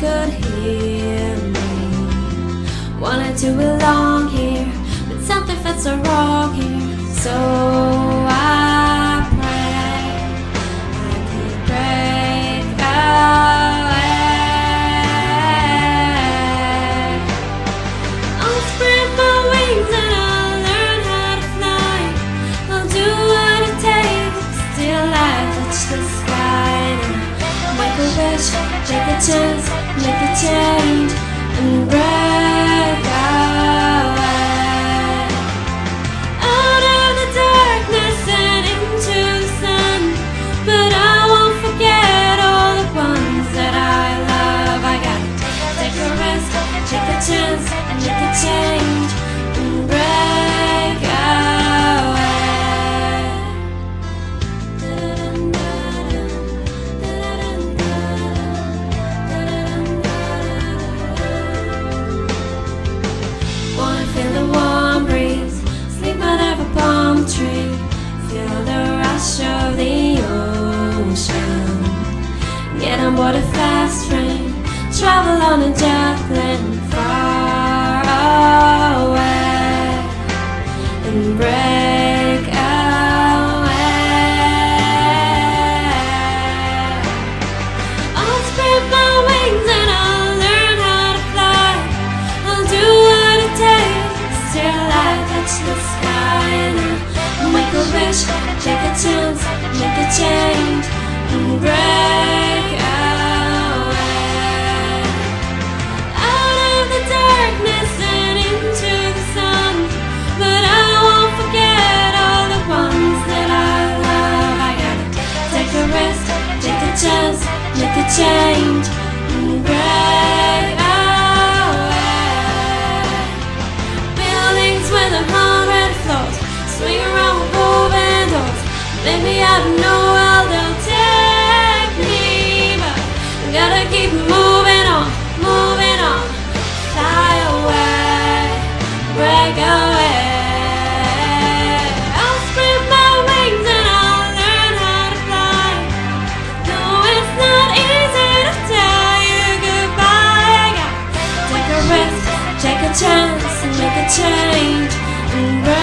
could hear me. Wanted to belong here, but something felt so wrong here. So I pray I could break away. I'll spread my wings and I'll learn how to fly. I'll do what it takes till I touch the sky. Make a wish, take a chance, make a change, and break away. Out of the darkness and into the sun. But I won't forget all the ones that I love. I gotta take a risk, take a chance, and make a change, and break away. Feel the warm breeze, sleep under a palm tree. Feel the rush of the ocean. Get on board a fast train, travel on a jet plane far away, and break away. I'll spread my wings and I'll learn how to fly. I'll do what it takes till I touch the sky, and I'll make a wish, take a chance, make a change, and break away. Out of the darkness and into the sun. But I won't forget all the ones that I love. I gotta take a risk, take a chance, make a change, and break away. Buildings with 100 floors, swing around with moving doors. Maybe I don't know how they'll take me, but I gotta keep moving on, fly away, break away. I'll spread my wings and I'll learn how to fly. No, it's not easy to tell you goodbye. I gotta take a risk, take a chance, and make a change, and break